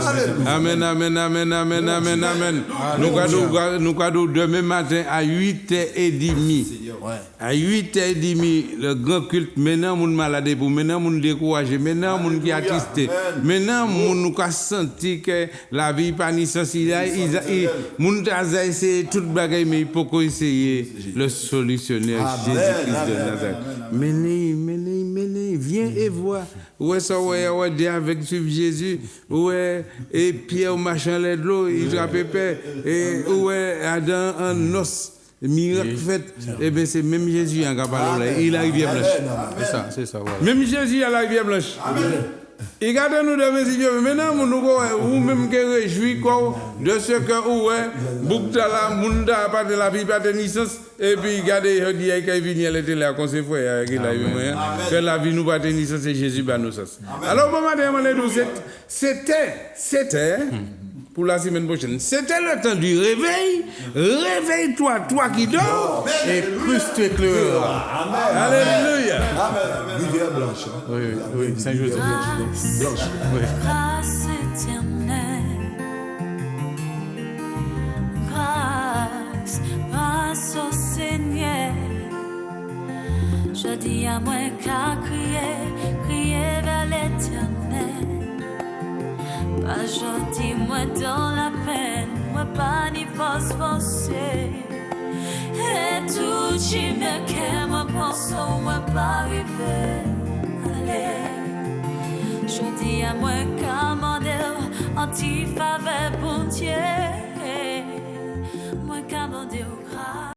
Amen. Nous avons demain matin à 8h30. À 8h30, le grand culte. Maintenant, nous sommes malades, maintenant, nous sommes découragés, maintenant, nous sommes attristés. Maintenant, nous avons senti que la vie n'est pas nécessaire. Nous avons essayé toute bagaille, mais il faut essayer le solutionnaire Jésus-Christ de Nazareth. Menez, viens et vois. Ouais, ça, ouais, avec Jésus. Ouais, et Pierre, machin, de l'eau, il a pépé. Et ouais, Adam, en os. Miracle fait, eh bien c'est même Jésus en capable, il a rivière blanche. C'est ça, ouais. Même Jésus a la rivière blanche. Et gardez-nous de Dieu. Maintenant, nous même qui réjouis de ce que vous Bouktala, Munda, pas de la vie, pas de naissance. Et puis, regardez, il dit qu'il vient à l'été, là, qu'on s'est fait, que la vie nous pas de naissance, et Jésus va nous sens. Alors, c'était. Pour la semaine prochaine. C'était le temps du réveil. Réveille-toi, toi qui dors, et plus t'éclaire. Alléluia. Amen. Rivière blanche. Oui, Saint-Joseph. Blanche. Grâce éternelle. Grâce au Seigneur. Je dis à moi qu'à crier vers l'Éternel. Pas gentil, moi dans la peine, moi pas ni forcé. Et tout qui me qu'est, moi pense, moi pas arrivé. Allez, je dis à moi commander, anti-faveur pour Dieu.